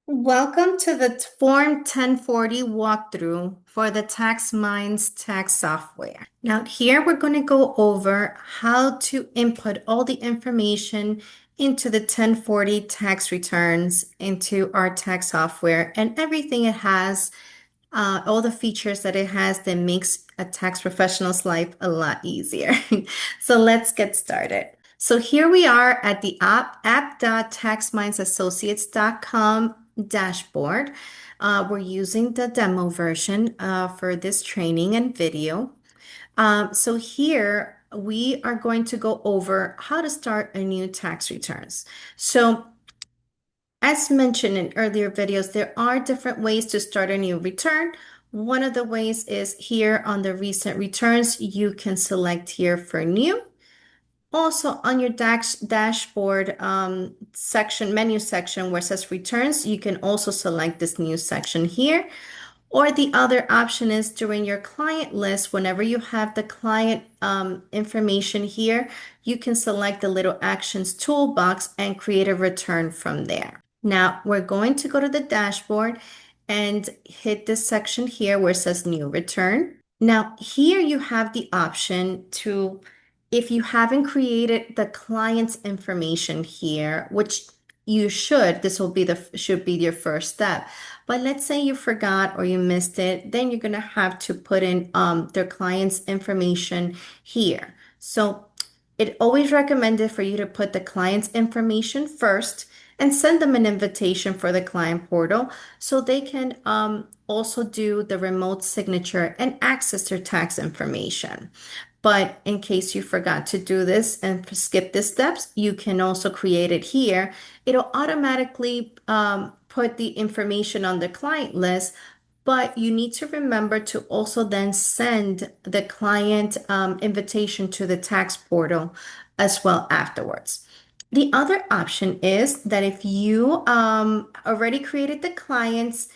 Welcome to the Form 1040 walkthrough for the TaxMinds tax software. Now, here we're going to go over how to input all the information into the 1040 tax returns into our tax software and everything it has, all the features that it has that makes a tax professional's life a lot easier. So let's get started. So here we are at the app.taxmindsassociates.com dashboard. We're using the demo version for this training and video. So here we are going to go over how to start a new tax returns. So as mentioned in earlier videos, there are different ways to start a new return. One of the ways is here on the recent returns, you can select here for new. Also on your dashboard menu section where it says returns, you can also select this new section here. Or the other option is during your client list, whenever you have the client information here, you can select the little actions toolbox and create a return from there. Now we're going to go to the dashboard and hit this section here where it says new return. Now here you have the option to, if you haven't created the client's information here, which you should, this will be should be your first step. But let's say you forgot or you missed it, then you're gonna have to put in their client's information here. So it always recommended for you to put the client's information first and send them an invitation for the client portal so they can also do the remote signature and access their tax information. But in case you forgot to do this and skip the steps, you can also create it here. It'll automatically put the information on the client list, but you need to remember to also then send the client invitation to the tax portal as well afterwards. The other option is that if you already created the client's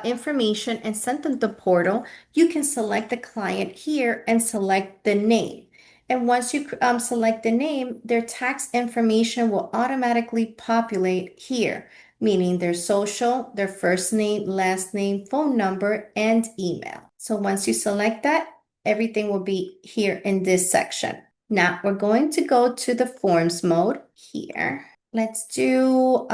information and sent them the portal, you can select the client here and select the name. And once you select the name, their tax information will automatically populate here, meaning their social, their first name, last name, phone number, and email. So once you select that, everything will be here in this section. Now we're going to go to the forms mode here. Let's do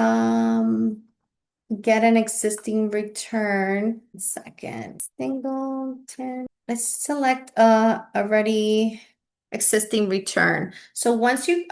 get an existing return. Second, Singleton. Let's select already existing return. So once you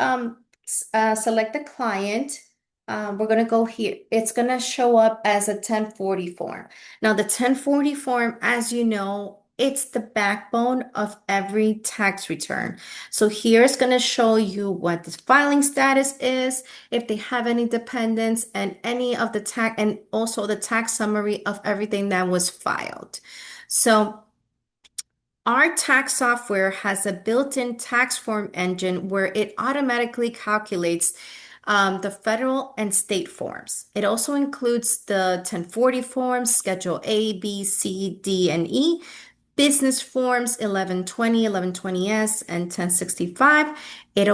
select the client, we're going to go here. It's going to show up as a 1040 form. Now, the 1040 form, as you know, it's the backbone of every tax return. So here it's going to show you what the filing status is, if they have any dependents, and any of the tax, and also the tax summary of everything that was filed. So our tax software has a built-in tax form engine where it automatically calculates the federal and state forms. It also includes the 1040 forms, Schedule A, B, C, D, and E, business forms 1120, 1120S, and 1065. It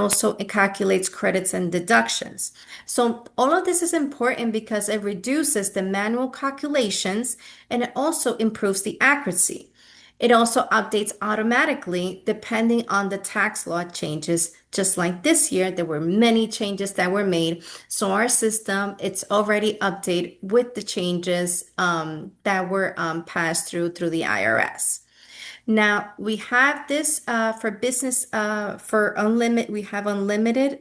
calculates credits and deductions. So all of this is important because it reduces the manual calculations and it also improves the accuracy. It also updates automatically depending on the tax law changes. Just like this year, there were many changes that were made. So our system, it's already updated with the changes that were passed through the IRS. Now we have this for business for unlimited. We have unlimited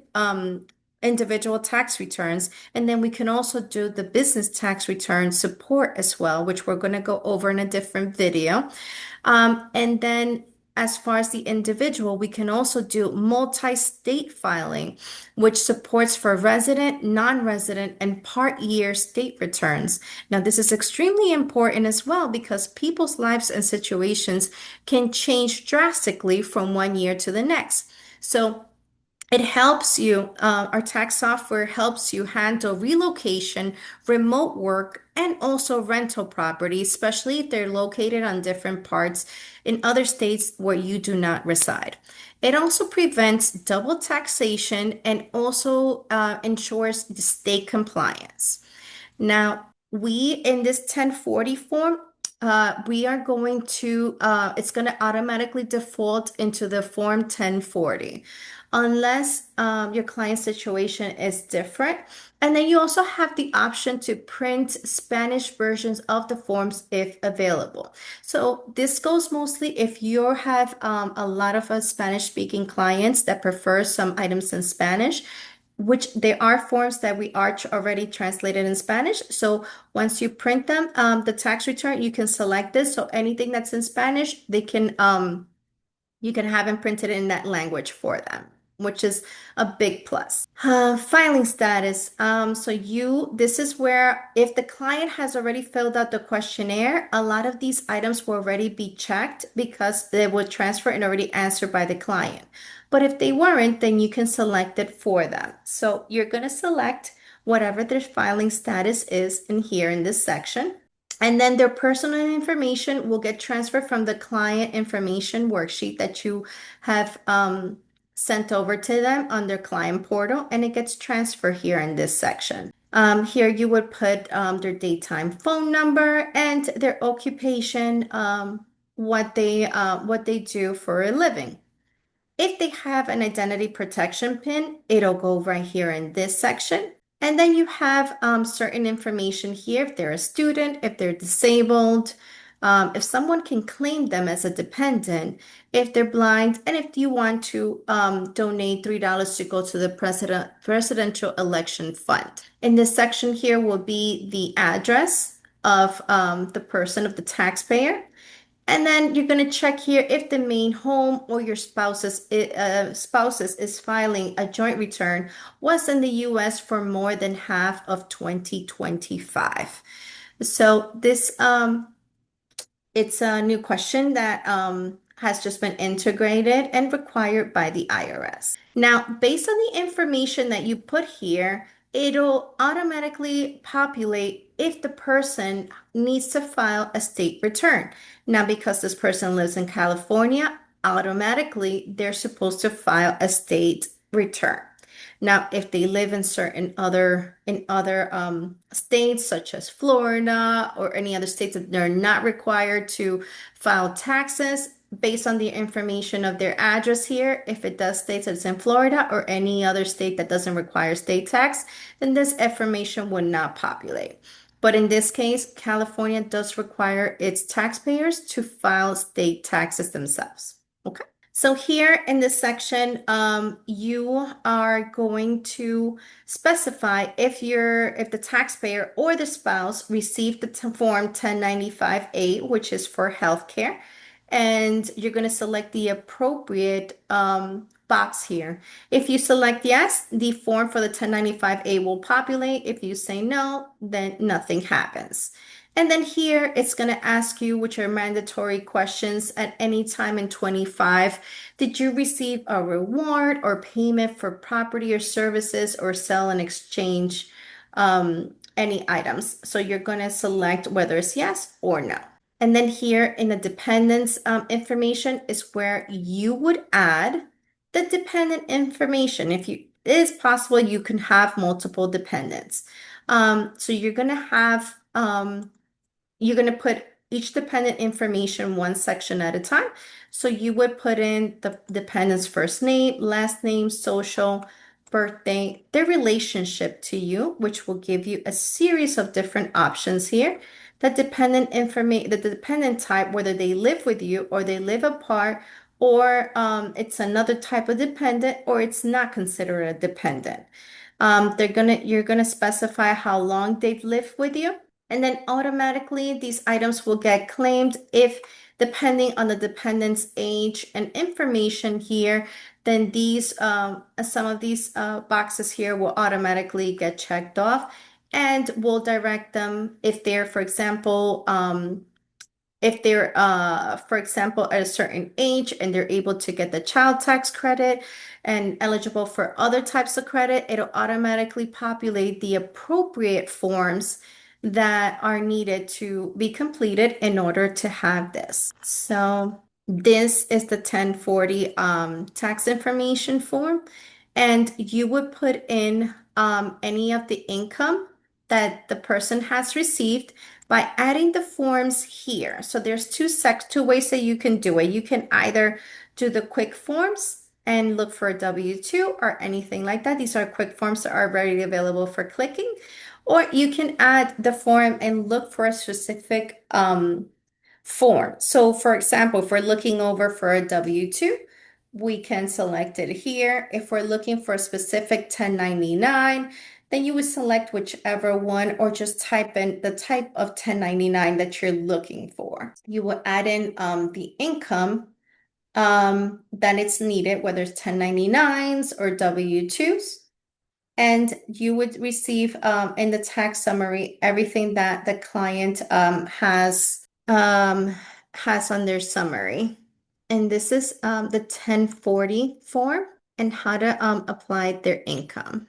individual tax returns, and then we can also do the business tax return support as well, which we're going to go over in a different video. And then as far as the individual, we can also do multi-state filing, which supports for resident, non-resident, and part year state returns. Now, this is extremely important as well because people's lives and situations can change drastically from one year to the next. So it helps you, our tax software helps you handle relocation, remote work, and also rental property, especially if they're located on different parts in other states where you do not reside. It also prevents double taxation and also ensures the state compliance. Now, In this 1040 form, we are going to, it's going to automatically default into the form 1040, unless your client situation is different. And then you also have the option to print Spanish versions of the forms if available. So this goes mostly if you have a lot of Spanish speaking clients that prefer some items in Spanish, which there are forms that we are already translated in Spanish. So once you print them, the tax return, you can select this. So anything that's in Spanish, you can have them printed in that language for them, which is a big plus. Filing status. This is where if the client has already filled out the questionnaire, a lot of these items will already be checked because they were transferred and already answered by the client. But if they weren't, then you can select it for them. So you're going to select whatever their filing status is in here in this section. And then their personal information will get transferred from the client information worksheet that you have sent over to them on their client portal, and it gets transferred here in this section. Here you would put their daytime phone number and their occupation, what they do for a living. If they have an identity protection pin, it'll go right here in this section. And then you have certain information here if they're a student, if they're disabled, if someone can claim them as a dependent, if they're blind, and if you want to donate $3 to go to the presidential election fund. In this section here will be the address of the person, of the taxpayer. And then you're going to check here if the main home or your spouses is filing a joint return was in the US for more than half of 2025. So this it's a new question that has just been integrated and required by the IRS. Now, based on the information that you put here, it'll automatically populate if the person needs to file a state return. Now, because this person lives in California, automatically they're supposed to file a state return. Now, if they live in certain other states, such as Florida or any other states that they're not required to file taxes based on the information of their address here, if it does state that it's in Florida or any other state that doesn't require state tax, then this information would not populate. But in this case, California does require its taxpayers to file state taxes themselves. Okay. So here in this section, you are going to specify if the taxpayer or the spouse received the form 1095A, which is for healthcare, and you're going to select the appropriate box here. If you select yes, the form for the 1095A will populate. If you say no, then nothing happens. And then here it's going to ask you, which are mandatory questions at any time in 25. Did you receive a reward or payment for property or services or sell and exchange any items? So you're going to select whether it's yes or no. And then here in the dependents information is where you would add the dependent information. If it is possible, you can have multiple dependents. So you're going to put each dependent information one section at a time. So you would put in the dependent's first name, last name, social, birthday, their relationship to you, which will give you a series of different options here. The dependent type, whether they live with you or they live apart, or it's another type of dependent, or it's not considered a dependent. You're gonna specify how long they've lived with you. And then automatically these items will get claimed if, depending on the dependent's age and information here, then some of these boxes here will automatically get checked off, and we'll direct them if they're, for example, at a certain age and they're able to get the child tax credit and eligible for other types of credit, it'll automatically populate the appropriate forms that are needed to be completed in order to have this. So this is the 1040 tax information form, and you would put in any of the income that the person has received by adding the forms here. So there's two ways that you can do it. You can either do the quick forms and look for a W-2 or anything like that. These are quick forms that are readily available for clicking. Or you can add the form and look for a specific form. So for example, if we're looking over for a W-2, we can select it here. If we're looking for a specific 1099, then you would select whichever one or just type in the type of 1099 that you're looking for. You will add in the income that it's needed, whether it's 1099s or W-2s. And you would receive in the tax summary everything that the client has on their summary. And this is the 1040 form and how to apply their income.